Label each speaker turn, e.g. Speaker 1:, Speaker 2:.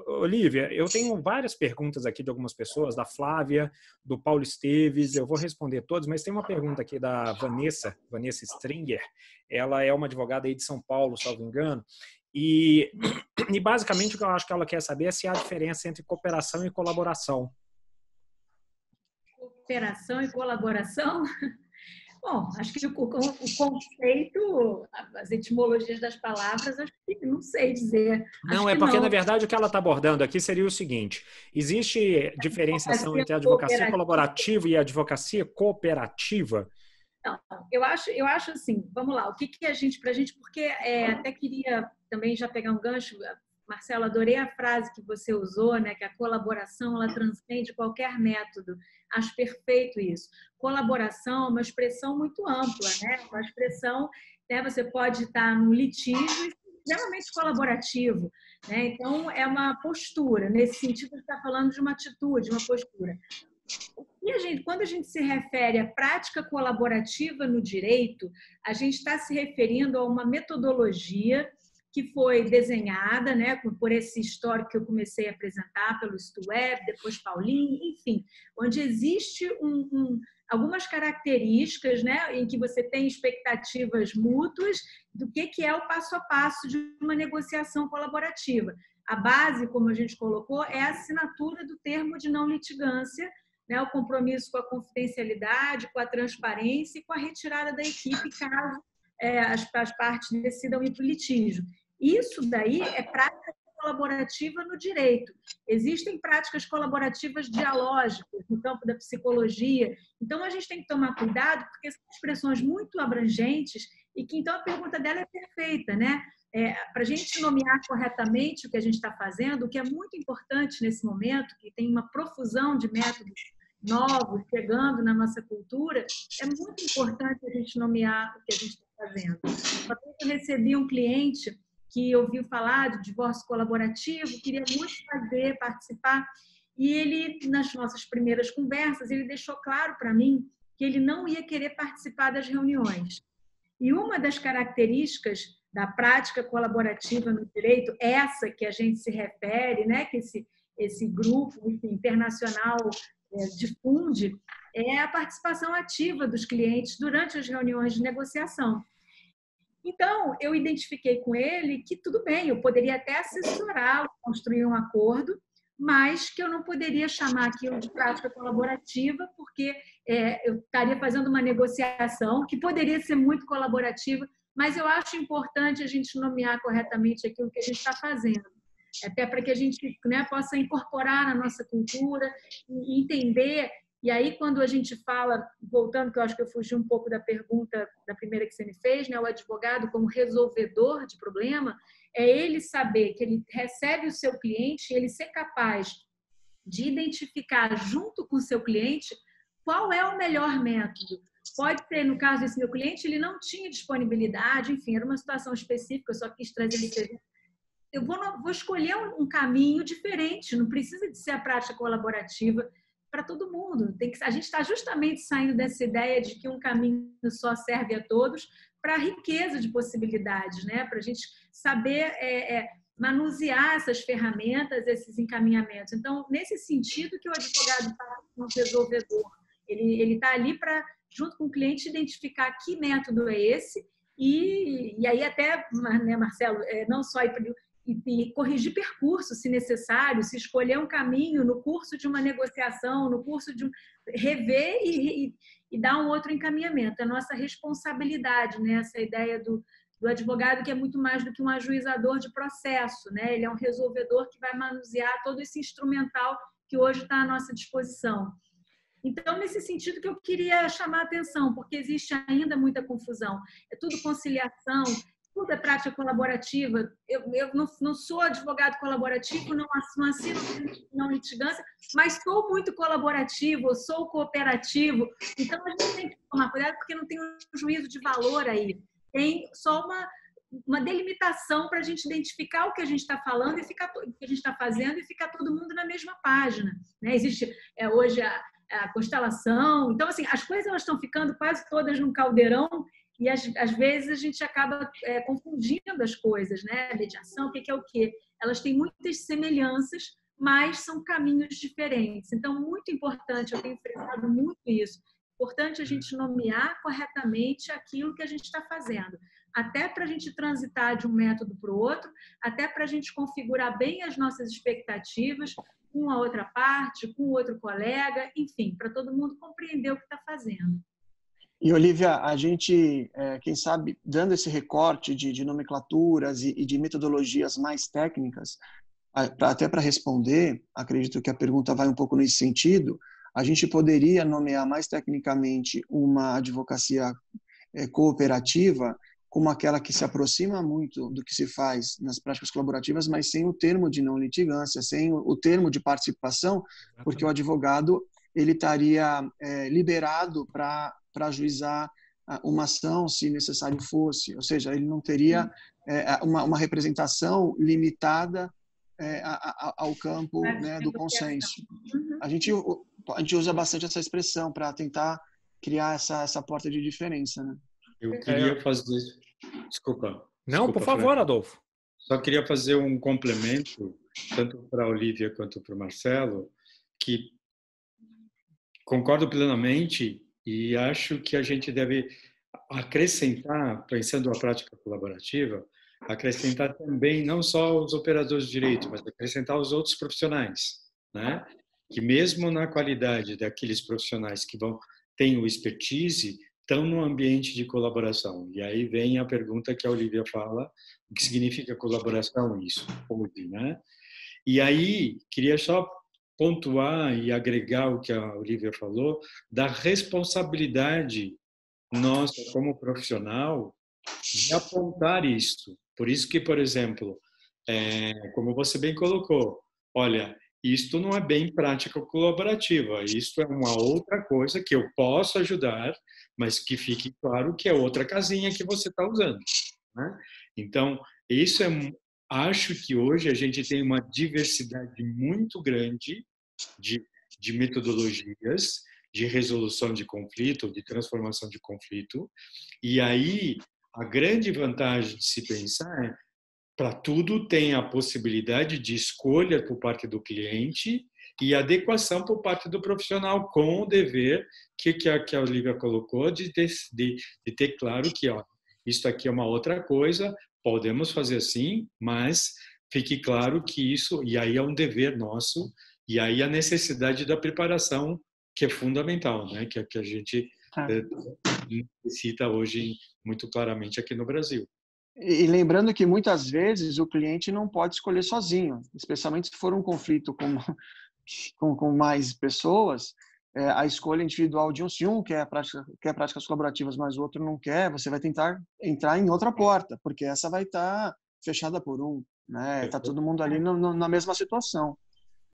Speaker 1: Olívia, eu tenho várias perguntas aqui de algumas pessoas, da Flávia, do Paulo Esteves, eu vou responder todos, mas tem uma pergunta aqui da Vanessa Stringer, ela é uma advogada aí de São Paulo, salvo engano, e basicamente o que eu acho que ela quer saber é se há diferença entre cooperação e colaboração.
Speaker 2: Cooperação e colaboração? Bom, acho que o conceito, as etimologias das palavras, acho que não sei dizer.
Speaker 1: Não, é porque, na verdade, o que ela está abordando aqui seria o seguinte: existe diferenciação entre a advocacia colaborativa e a advocacia cooperativa?
Speaker 2: Não, eu acho assim, vamos lá, o que a gente, porque até queria também já pegar um gancho, Marcelo, adorei a frase que você usou, né, que a colaboração ela transcende qualquer método. Acho perfeito isso. Colaboração é uma expressão muito ampla, né? Uma expressão, né, você pode estar num litígio extremamente colaborativo, né? Então é uma postura, nesse sentido você está falando de uma atitude, uma postura. E quando a gente se refere à prática colaborativa no direito, a gente está se referindo a uma metodologia que foi desenhada, né, por esse histórico que eu comecei a apresentar, pelo Stueb, depois Paulinho, enfim, onde existe algumas características, né, em que você tem expectativas mútuas do que é o passo a passo de uma negociação colaborativa. A base, como a gente colocou, é a assinatura do termo de não litigância, né, o compromisso com a confidencialidade, com a transparência e com a retirada da equipe caso as partes decidam ir para o litígio. Isso daí é prática colaborativa no direito. Existem práticas colaborativas dialógicas no campo da psicologia. Então, a gente tem que tomar cuidado, porque são expressões muito abrangentes e que, então, a pergunta dela é perfeita, né? Para a gente nomear corretamente o que a gente está fazendo, o que é muito importante nesse momento, que tem uma profusão de métodos novos chegando na nossa cultura, é muito importante a gente nomear o que a gente está fazendo. Eu recebi um cliente que ouviu falar de divórcio colaborativo, queria muito participar, e ele, nas nossas primeiras conversas, ele deixou claro para mim que ele não ia querer participar das reuniões. E uma das características da prática colaborativa no direito, essa que a gente se refere, né, que esse grupo internacional difunde, é a participação ativa dos clientes durante as reuniões de negociação. Então, eu identifiquei com ele que tudo bem, eu poderia até assessorá-lo, construir um acordo, mas que eu não poderia chamar aquilo de prática colaborativa, porque eu estaria fazendo uma negociação que poderia ser muito colaborativa, mas eu acho importante a gente nomear corretamente aquilo que a gente está fazendo, até para que a gente, né, possa incorporar na nossa cultura e entender. E aí, quando a gente fala, voltando, que eu acho que eu fugi um pouco da pergunta da primeira que você me fez, né, o advogado como resolvedor de problema, é ele saber que ele recebe o seu cliente e ele ser capaz de identificar junto com o seu cliente qual é o melhor método. Pode ser, no caso desse meu cliente, ele não tinha disponibilidade, enfim, era uma situação específica, eu só quis trazer esse. Eu vou escolher um caminho diferente, não precisa de ser a prática colaborativa para todo mundo. A gente está justamente saindo dessa ideia de que um caminho só serve a todos para a riqueza de possibilidades, né? Para a gente saber manusear essas ferramentas, esses encaminhamentos. Então, nesse sentido que o advogado está como resolvedor, ele está ali para, junto com o cliente, identificar que método é esse e aí até, né, Marcelo, não só e corrigir percurso, se necessário, se escolher um caminho no curso de uma negociação, no curso de rever e dar um outro encaminhamento. É a nossa responsabilidade, né? Essa ideia do advogado, que é muito mais do que um ajuizador de processo, né? Ele é um resolvedor que vai manusear todo esse instrumental que hoje está à nossa disposição. Então, nesse sentido que eu queria chamar a atenção, porque existe ainda muita confusão. É tudo conciliação, tudo é prática colaborativa. Eu não sou advogado colaborativo, não assino não litigância, mas sou muito colaborativo, sou cooperativo. Então, a gente tem que tomar cuidado, porque não tem um juízo de valor aí. Tem só uma delimitação para a gente identificar o que a gente está falando, o que a gente está fazendo, e ficar todo mundo na mesma página, né? Existe hoje a constelação. Então, assim, as coisas elas estão ficando quase todas num caldeirão, e às vezes a gente acaba confundindo as coisas, né? Mediação, o que é o quê? elas têm muitas semelhanças, mas são caminhos diferentes. Então, muito importante, eu tenho frisado muito isso, importante a gente nomear corretamente aquilo que a gente está fazendo, até para a gente transitar de um método para o outro, até para a gente configurar bem as nossas expectativas com a outra parte, com o outro colega, enfim, para todo mundo compreender o que está fazendo.
Speaker 3: E, Olivia, a gente, quem sabe, dando esse recorte de nomenclaturas e de metodologias mais técnicas, até para responder, acredito que a pergunta vai um pouco nesse sentido, a gente poderia nomear mais tecnicamente uma advocacia cooperativa como aquela que se aproxima muito do que se faz nas práticas colaborativas, mas sem o termo de não litigância, sem o termo de participação, porque o advogado ele estaria liberado para ajuizar uma ação, se necessário fosse, ou seja, ele não teria uma representação limitada ao campo, né, do consenso. A gente usa bastante essa expressão para tentar criar essa porta de diferença, né?
Speaker 4: Eu queria fazer... Desculpa.
Speaker 1: Não, por favor,
Speaker 4: Fran.
Speaker 1: Adolfo.
Speaker 4: Só queria fazer um complemento, tanto para a Olivia quanto para o Marcelo, que concordo plenamente e acho que a gente deve acrescentar, pensando na prática colaborativa, acrescentar também não só os operadores de direito, mas acrescentar os outros profissionais, né? Que mesmo na qualidade daqueles profissionais que têm o expertise, estão no ambiente de colaboração. E aí vem a pergunta que a Olivia fala, o que significa colaboração isso, hoje, né? E aí, queria só pontuar e agregar o que a Olivia falou, da responsabilidade nossa como profissional de apontar isso. Por isso que, por exemplo, como você bem colocou, olha, isto não é bem prática colaborativa, isto é uma outra coisa que eu posso ajudar, mas que fique claro que é outra casinha que você está usando, né? Então, isso acho que hoje a gente tem uma diversidade muito grande de metodologias de resolução de conflito, de transformação de conflito, e aí a grande vantagem de se pensar é para tudo tem a possibilidade de escolha por parte do cliente e adequação por parte do profissional com o dever que a Olivia colocou de ter claro que isso aqui é uma outra coisa, podemos fazer assim, mas fique claro que isso, e aí é um dever nosso, e aí a necessidade da preparação que é fundamental, né? Que a gente necessita hoje muito claramente aqui no Brasil.
Speaker 3: E lembrando que muitas vezes o cliente não pode escolher sozinho, especialmente se for um conflito com mais pessoas, a escolha individual de um quer práticas colaborativas, mas o outro não quer, você vai tentar entrar em outra porta, porque essa vai estar fechada por um, né? Tá todo mundo ali na mesma situação.